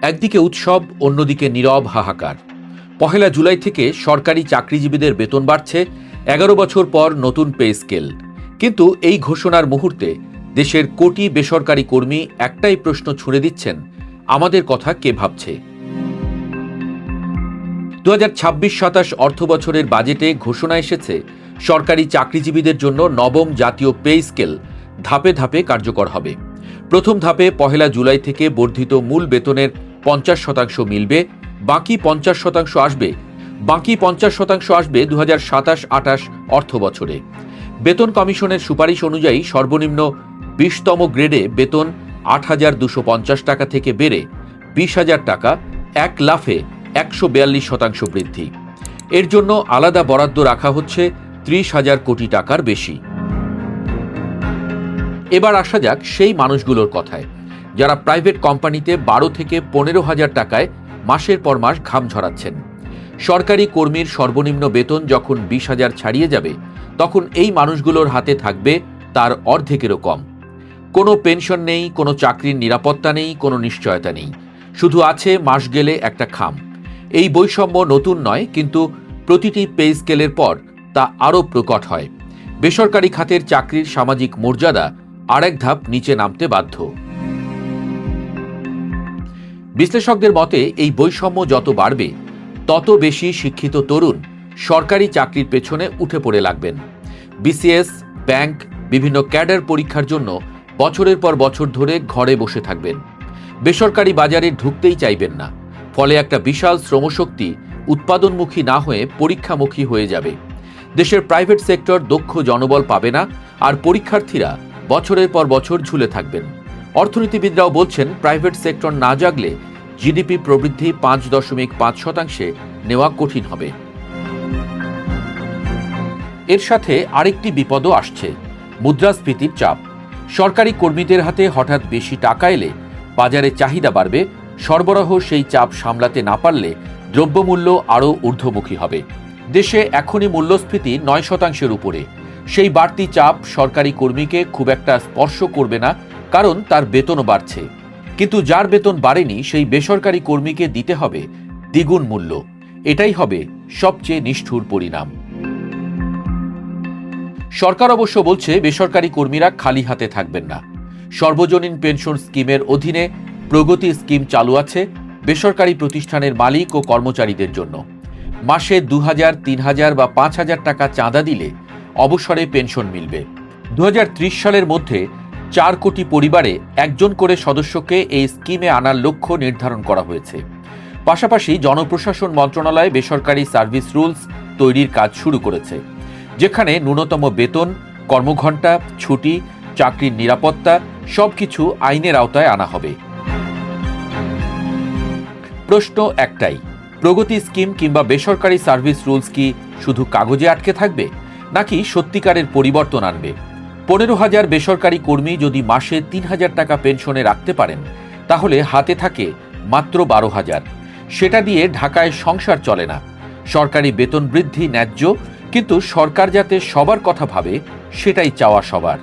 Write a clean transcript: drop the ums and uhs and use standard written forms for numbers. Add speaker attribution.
Speaker 1: একদিকে উৎসব, অন্যদিকে নীরব হাহাকার। পহেলা জুলাই থেকে সরকারি চাকরিজীবীদের বেতন বাড়ছে, 11 বছর পর নতুন পে স্কেল। কিন্তু এই ঘোষণার মুহূর্তে দেশের কোটি বেসরকারি কর্মী একটাই প্রশ্ন ছুড়ে দিচ্ছেন, আমাদের কথা কে ভাবছে? 2026-27 অর্থ বছরের বাজেটে ঘোষণা এসেছে সরকারি চাকরিজীবীদের জন্য নবম জাতীয় পে স্কেল ধাপে ধাপে কার্যকর হবে। প্রথম ধাপে পহেলা জুলাই থেকে বর্ধিত মূল বেতনের 50% মিলবে, বাকি 50% আসবে 2027-28 অর্থ বছরে। বেতন কমিশনের সুপারিশ অনুযায়ী সর্বনিম্ন 20তম গ্রেডে বেতন 8,250 টাকা থেকে বেড়ে 20,000 টাকা, এক লাফে 142% বৃদ্ধি। এর জন্য আলাদা বরাদ্দ রাখা হচ্ছে 30,000 কোটি টাকার বেশি। এবার আসা যাক সেই মানুষগুলোর কথায়, যারা প্রাইভেট কোম্পানিতে 12 থেকে 15,000 টাকায় মাসের পর মাস ঘাম ঝরাচ্ছেন। সরকারি কর্মীর সর্বনিম্ন বেতন যখন 20,000 ছাড়িয়ে যাবে, তখন এই মানুষগুলোর হাতে থাকবে তার অর্ধেকেরও কম। কোনো পেনশন নেই, কোনো চাকরির নিরাপত্তা নেই, কোনো নিশ্চয়তা নেই, শুধু আছে মাস গেলে একটা খাম। এই বৈষম্য নতুন নয়, কিন্তু প্রতিটি পে স্কেলের পর তা আরও প্রকট হয়। বেসরকারি খাতের চাকরির সামাজিক মর্যাদা আরেক ধাপ নিচে নামতে বাধ্য। বিশ্লেষকদের মতে এই বৈষম্য যত বাড়বে, তত বেশি শিক্ষিত তরুণ সরকারি চাকরির পেছনে উঠে পড়ে লাগবেন। বিসিএস, ব্যাংক, বিভিন্ন ক্যাডার পরীক্ষার জন্য বছরের পর বছর ধরে ঘরে বসে থাকবেন। বেসরকারি বাজারে ঢুকতেই চাইবেন না। ফলে একটা বিশাল শ্রমশক্তি উৎপাদনমুখী না হয়ে পরীক্ষামুখী হয়ে যাবে। দেশের প্রাইভেট সেক্টর দক্ষ জনবল পাবে না, আর পরীক্ষার্থীরা বছরের পর বছর ঝুলে থাকবেন। অর্থনীতিবিদরাও বলছেন, প্রাইভেট সেক্টর না জাগলে জিডিপি প্রবৃদ্ধি 5.5% নেওয়া কঠিন হবে। এর সাথে আরেকটি বিপদও আসছে, মুদ্রাস্ফীতির চাপ। সরকারি কর্মীদের হাতে হঠাৎ বেশি টাকা এলে বাজারে চাহিদা বাড়বে, সরবরাহ সেই চাপ সামলাতে না পারলে দ্রব্যমূল্য আরও ঊর্ধ্বমুখী হবে। দেশে এখনই মূল্যস্ফীতি 9%-এর উপরে। সেই বাড়তি চাপ সরকারি কর্মীকে খুব একটা স্পর্শ করবে না, কারণ তার বেতনও বাড়ছে। কিন্তু যার বেতন বাড়েনি, সেই বেসরকারি কর্মীকে দিতে হবে দ্বিগুণ মূল্য। এটাই হবে সবচেয়ে নিষ্ঠুর পরিণাম। সরকার অবশ্য বলছে, বেসরকারি কর্মীরা খালি হাতে থাকবেন না। সর্বজনীন পেনশন স্কিমের অধীনে প্রগতি স্কিম চালু আছে বেসরকারি প্রতিষ্ঠানের মালিক ও কর্মচারীদের জন্য। মাসে 2,000, 3,000 বা 5,000 টাকা চাঁদা দিলে অবসরে পেনশন মিলবে। 2030 সালের মধ্যে 4 কোটি পরিবারে একজন করে সদস্যকে এই স্কিমে আনার লক্ষ্য নির্ধারণ করা হয়েছে। পাশাপাশি জনপ্রশাসন মন্ত্রণালয় বেসরকারি সার্ভিস রুলস তৈরির কাজ শুরু করেছে, যেখানে ন্যূনতম বেতন, কর্মঘণ্টা, ছুটি, চাকরির নিরাপত্তা সবকিছু আইনের আওতায় আনা হবে। প্রশ্ন একটাই, প্রগতি স্কিম কিংবা বেসরকারি সার্ভিস রুলস কি শুধু কাগজে আটকে থাকবে, নাকি সত্যিকারের পরিবর্তন আনবে? 15,000 বেসরকারি কর্মী যদি মাসে 3,000 টাকা পেনশনে রাখতে পারেন, তাহলে হাতে থাকে মাত্র 12,000। সেটা দিয়ে ঢাকায় সংসার চলে না। সরকারি বেতন বৃদ্ধি ন্যায্য, কিন্তু সরকার যাতে সবার কথা ভাবে, সেটাই চাওয়া সবার।